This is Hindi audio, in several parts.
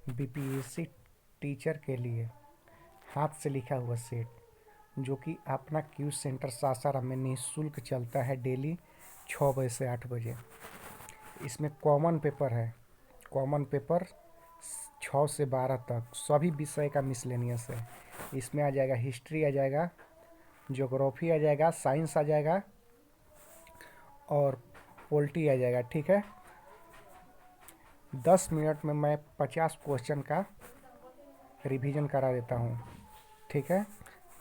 बीपीएससी टीचर के लिए हाथ से लिखा हुआ सेट, जो कि अपना क्यू सेंटर सासाराम में निःशुल्क चलता है डेली 6 बजे से 8 बजे। इसमें कॉमन पेपर है, कॉमन पेपर 6 से 12 तक सभी विषय का मिसलेनियस है। इसमें आ जाएगा हिस्ट्री, आ जाएगा ज्योग्राफी, आ जाएगा साइंस, आ जाएगा और पॉलिटी आ जाएगा। ठीक है, 10 मिनट में मैं 50 क्वेश्चन का रिवीजन करा देता हूँ। ठीक है,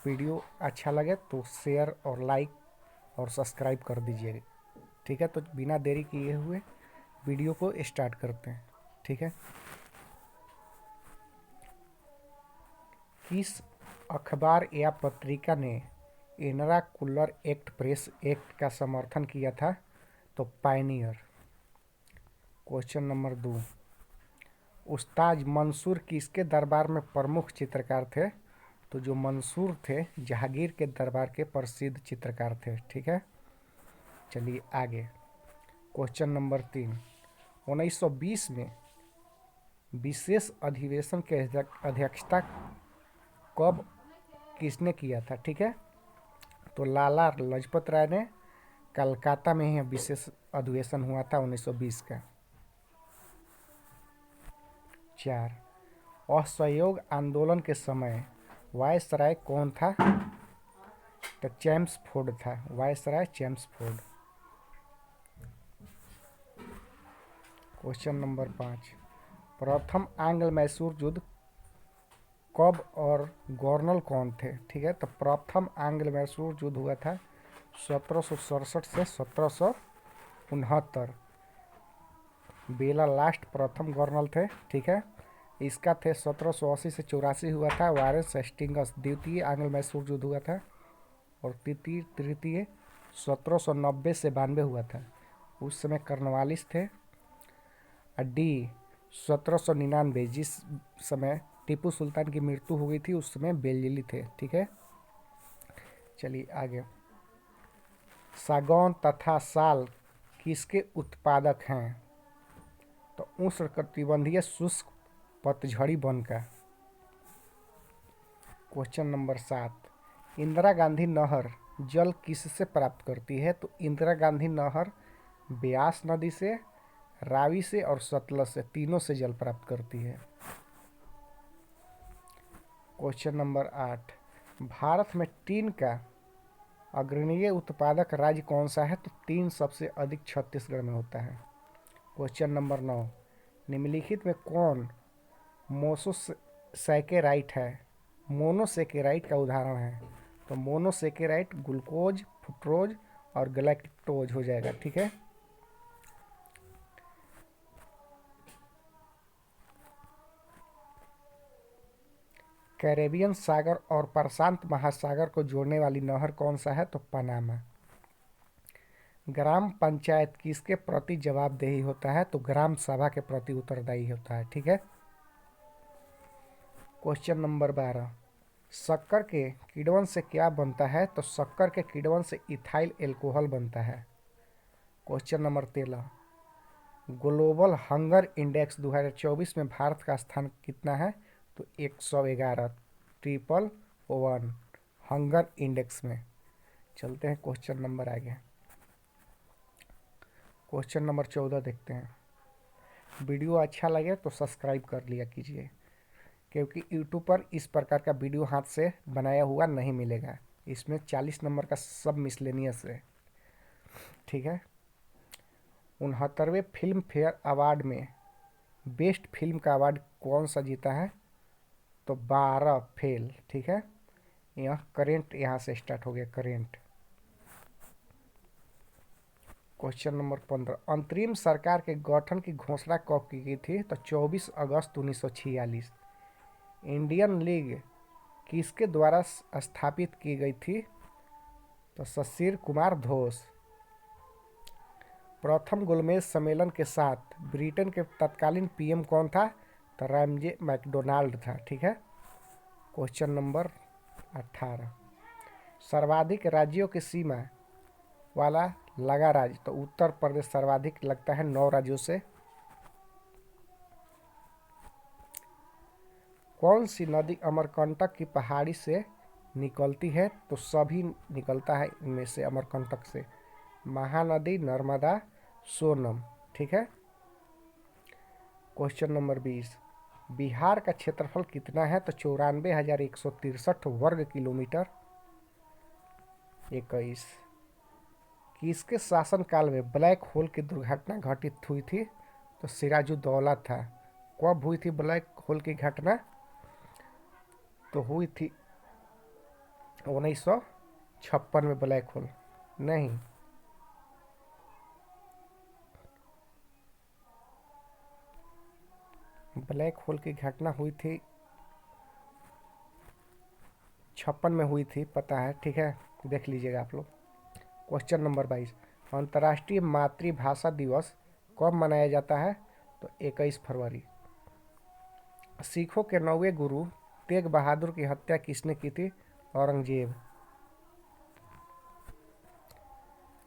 वीडियो अच्छा लगे तो शेयर और लाइक और सब्सक्राइब कर दीजिए। ठीक है, तो बिना देरी किए हुए वीडियो को स्टार्ट करते हैं। ठीक है, किस अखबार या पत्रिका ने इनरा-कूलर एक्ट प्रेस एक्ट का समर्थन किया था? तो पायनियर। क्वेश्चन नंबर 2, उस्ताद मंसूर किसके दरबार में प्रमुख चित्रकार थे? तो जो मंसूर थे जहांगीर के दरबार के प्रसिद्ध चित्रकार थे। ठीक है, चलिए आगे। क्वेश्चन नंबर 3, 1920 में विशेष अधिवेशन के अध्यक्षता कब किसने किया था? ठीक है, तो लाला लाजपत राय ने। कलकत्ता में ही विशेष अधिवेशन हुआ था 1920 का। 4, असहयोग आंदोलन के समय वायसराय कौन था? तो चेम्सफोर्ड था, वायसराय चेम्सफोर्ड। क्वेश्चन नंबर 5, प्रथम आंग्ल मैसूर युद्ध कब और गवर्नर कौन थे? ठीक है, तो प्रथम आंग्ल मैसूर युद्ध हुआ था 1767 से 1769। बेला लास्ट प्रथम गवर्नर थे। ठीक है, इसका थे 1780 से 84 हुआ था। वारेस हेस्टिंग्स द्वितीय आंग्ल मैसूर युद्ध हुआ था और तृतीय 1790 से 92 हुआ था। उस समय कर्नवालिस थे। डी 1799, जिस समय टीपू सुल्तान की मृत्यु हो गई थी उस समय बेलजिली थे। ठीक है, चलिए आगे। सागौन तथा साल किसके उत्पादक हैं? तो उष्णकटिबंधीय शुष्क पतझड़ी वन का। क्वेश्चन नंबर 7, इंदिरा गांधी नहर जल किससे प्राप्त करती है? तो इंदिरा गांधी नहर ब्यास नदी से, रावी से और सतलज से, तीनों से जल प्राप्त करती है। क्वेश्चन नंबर 8, भारत में टीन का अग्रणीय उत्पादक राज्य कौन सा है? तो टीन सबसे अधिक छत्तीसगढ़ में होता है। क्वेश्चन नंबर 9, निम्नलिखित में कौन मोनोसैकेराइड है? मोनोसैकेराइड का उदाहरण है। तो मोनोसैकेराइड ग्लूकोज, फ्रुक्टोज और गैलेक्टोज हो जाएगा। ठीक है, कैरेबियन सागर और प्रशांत महासागर को जोड़ने वाली नहर कौन सा है? तो पनामा। ग्राम पंचायत किसके प्रति जवाबदेही होता है? तो ग्राम सभा के प्रति उत्तरदायी होता है। ठीक है, क्वेश्चन नंबर 12, शक्कर के किण्वन से क्या बनता है? तो शक्कर के किण्वन से इथाइल एल्कोहल बनता है। Question number 13, global hunger index 2024 में भारत का स्थान कितना है? तो 111, 111 हंगर इंडेक्स में। चलते हैं क्वेश्चन नंबर आगे। क्वेश्चन नंबर 14 देखते हैं। वीडियो अच्छा लगे तो सब्सक्राइब कर लिया कीजिए, क्योंकि यूट्यूब पर इस प्रकार का वीडियो हाथ से बनाया हुआ नहीं मिलेगा। इसमें 40 नंबर का सब मिसलेनियस है। ठीक है, 69वें फिल्म फेयर अवार्ड में बेस्ट फिल्म का अवार्ड कौन सा जीता है? तो 12 फेल। ठीक है, यह करेंट यहाँ से स्टार्ट हो गया, करेंट। क्वेश्चन नंबर 15, अंतरिम सरकार के गठन की घोषणा कब की गई थी? तो 24 अगस्त 1946। इंडियन लीग किसके द्वारा स्थापित की गई थी? तो शशिर कुमार घोष। प्रथम गोलमेज सम्मेलन के साथ ब्रिटेन के तत्कालीन पीएम कौन था? तो रैमजे मैकडोनाल्ड था। ठीक है, क्वेश्चन नंबर 18, सर्वाधिक राज्यों की सीमा वाला लगा राज्य? तो उत्तर प्रदेश सर्वाधिक लगता है 9 राज्यों से। कौन सी नदी अमरकंटक की पहाड़ी से निकलती है? तो सभी निकलता है इनमें से, अमरकंटक से। महानदी, नर्मदा, सोनम। ठीक है। क्वेश्चन नंबर 20, बिहार का क्षेत्रफल कितना है? तो 94,163 वर्ग किलोमीटर। 21, किसके शासनकाल में ब्लैक होल की दुर्घटना घटित हुई थी? तो सिराजुद्दौला था। कब हुई थी ब्लैक होल की घटना? तो हुई थी 1956 में। ब्लैक होल नहीं, ब्लैक होल की घटना हुई थी 56 में हुई थी, पता है। ठीक है, देख लीजिएगा आप लोग। क्वेश्चन नंबर 22, अंतर्राष्ट्रीय मातृभाषा दिवस कब मनाया जाता है? तो 21 फरवरी। सिखों के 9वें गुरु तेग बहादुर की हत्या किसने की थी? औरंगजेब।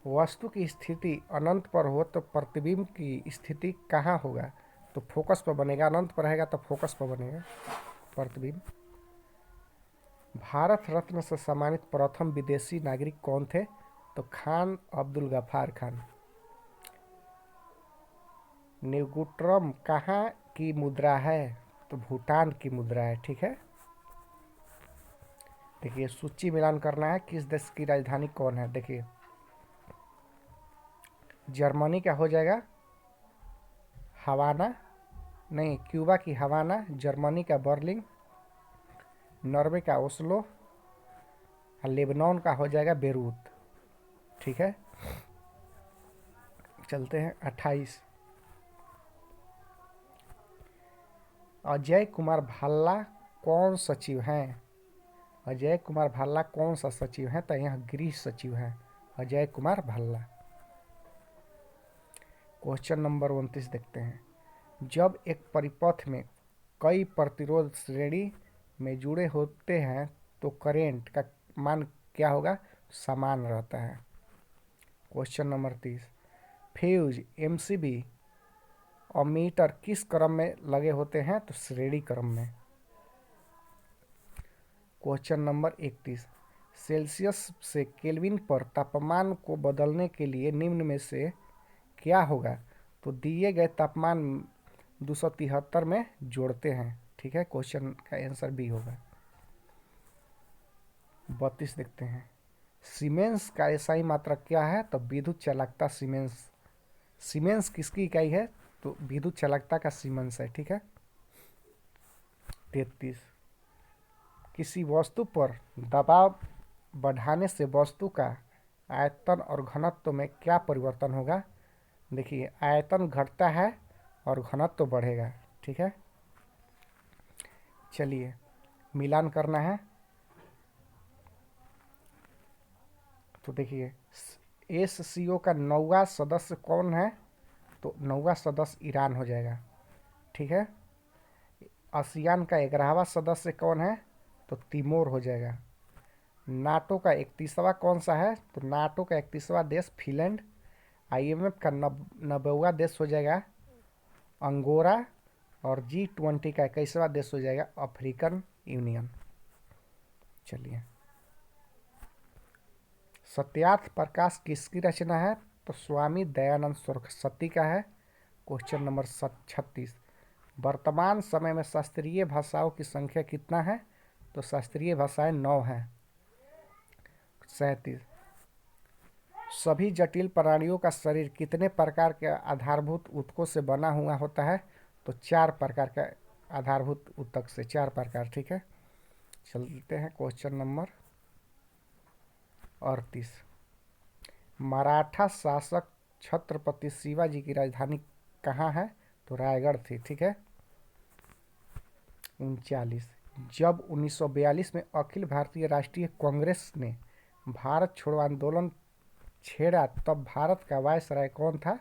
वस्तु की स्थिति अनंत पर हो तो प्रतिबिंब की स्थिति कहाँ होगा? तो फोकस पर बनेगा। अनंत पर रहेगा तो फोकस पर बनेगा प्रतिबिंब। भारत रत्न से सम्मानित प्रथम विदेशी नागरिक कौन थे? तो खान अब्दुल गफ्फार खान। निगुट्रम कहाँ की मुद्रा है? तो भूटान की मुद्रा है। ठीक है। देखिए, सूची मिलान करना है। किस देश की राजधानी कौन है? देखिए, जर्मनी का हो जाएगा हवाना, नहीं, क्यूबा की हवाना, जर्मनी का बर्लिन, नॉर्वे का ओस्लो, और लेबनान का हो जाएगा बेरूत। ठीक है। चलते हैं 28, अजय कुमार भाल्ला कौन सचिव हैं? अजय कुमार भाल्ला कौन सा सचिव हैं? तो यहाँ गृह सचिव हैं अजय कुमार भाल्ला। क्वेश्चन नंबर 29 देखते हैं, जब एक परिपथ में कई प्रतिरोध श्रेणी में जुड़े होते हैं तो करेंट का मान क्या होगा? समान रहता है। Question number 30, fuse, MCB, ammeter किस क्रम में लगे होते हैं? तो श्रेणी क्रम में। क्वेश्चन नंबर 31, सेल्सियस से केल्विन पर तापमान को बदलने के लिए निम्न में से क्या होगा? तो दिए गए तापमान 273 में जोड़ते हैं। ठीक है, क्वेश्चन का आंसर बी होगा। 32 देखते हैं, सीमेंस का एसआई मात्रक क्या है? तो विद्युत चालकता सीमेंस। सीमेंस किसकी इकाई है? तो विद्युत चालकता का सीमेंस है। ठीक है। 33, किसी वस्तु पर दबाव बढ़ाने से वस्तु का आयतन और घनत्व में क्या परिवर्तन होगा? देखिए, आयतन घटता है और घनत्व बढ़ेगा। ठीक है। चलिए, मिलान करना है। तो देखिए, एससीओ का 9वां सदस्य कौन है? तो 9वां सदस्य ईरान हो जाएगा। ठीक है। आसियान का 11वां सदस्य कौन है? तो तिमोर हो जाएगा। नाटो का 31वां कौन सा है? तो नाटो का 31वां देश फिनलैंड। आईएमएफ का 90वां देश हो जाएगा अंगोरा। और G20 का 21वां देश हो जाएगा अफ्रीकन यूनियन। चलिए, सत्यार्थ प्रकाश किसकी रचना है? तो स्वामी दयानंद सरस्वती का है। क्वेश्चन नंबर 36, वर्तमान समय में शास्त्रीय भाषाओं की संख्या कितना है? तो शास्त्रीय भाषाएं 9 हैं। 37, सभी जटिल प्राणियों का शरीर कितने प्रकार के आधारभूत ऊतकों से बना हुआ होता है? तो 4 प्रकार का आधारभूत ऊतक से, 4 प्रकार। ठीक है। चलते हैं क्वेश्चन नंबर 38, मराठा शासक छत्रपति शिवाजी की राजधानी कहाँ है? तो रायगढ़ थी। ठीक है। 39, जब 1942 में अखिल भारतीय राष्ट्रीय कांग्रेस ने भारत छोड़ो आंदोलन छेड़ा तब भारत का वायसराय कौन था?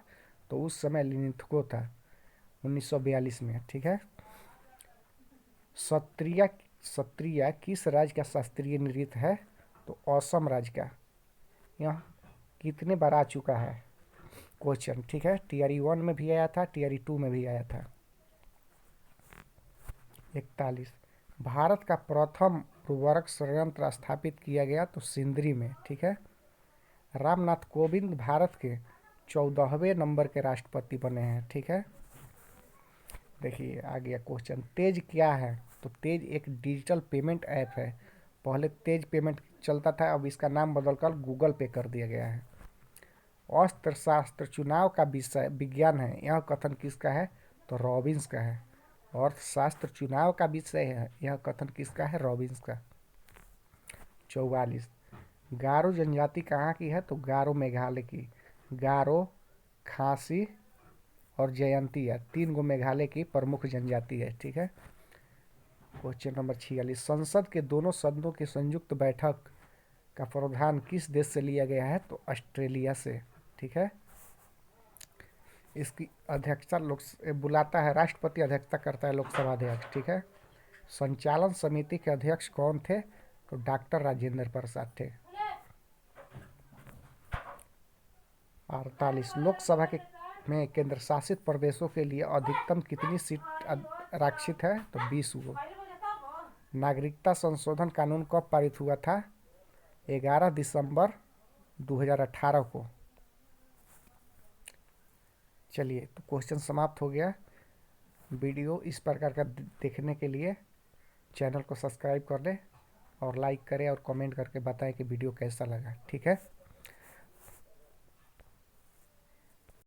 तो उस समय लिनिथगो था 1942 में। ठीक है। सत्रिया, सत्रिया किस राज्य का शास्त्रीय नृत्य है? तो असम राज्य का। यह कितने बार आ चुका है क्वेश्चन? ठीक है, टीआरई 1 में भी आया था, टीआरई 2 में भी आया था। 41, भारत का प्रथम उर्वरक संयंत्र स्थापित किया गया तो सिंदरी में, ठीक है। रामनाथ कोविंद भारत के 14वें नंबर के राष्ट्रपति बने हैं, ठीक है। देखिए आ गया क्वेश्चन, तेज क्या है? तो तेज एक डिजिटल पेमेंट ऐप है। पहले तेज पेमेंट चलता था, अब इसका नाम बदलकर गूगल पे कर दिया गया है। अर्थशास्त्र चुनाव का विषय विज्ञान है, यह कथन किसका है? तो रॉबिन्स का है। अर्थशास्त्र चुनाव का विषय है, यह कथन किसका है? रॉबिन्स का। 44, गारो जनजाति कहाँ की है? तो गारो मेघालय की। गारो, खासी और जयंतिया, 3 गो मेघालय की प्रमुख जनजाति है, ठीक है। क्वेश्चन नंबर 46, संसद के दोनों सदनों की संयुक्त बैठक का प्रावधान किस देश से लिया गया है? तो ऑस्ट्रेलिया से, ठीक है। इसकी अध्यक्षता बुलाता है राष्ट्रपति, अध्यक्षता करता है लोकसभा अध्यक्ष, ठीक है। संचालन समिति के अध्यक्ष कौन थे? तो डॉक्टर राजेंद्र प्रसाद थे। 48, लोकसभा के में केंद्र शासित प्रदेशों के लिए अधिकतम कितनी सीट आरक्षित है? तो 20 गो। नागरिकता संशोधन कानून कब पारित हुआ था? 11 दिसंबर 2018 को। चलिए तो क्वेश्चन समाप्त हो गया। वीडियो इस प्रकार का देखने के लिए चैनल को सब्सक्राइब कर लें और लाइक करें और कमेंट करके बताएं कि वीडियो कैसा लगा, ठीक है।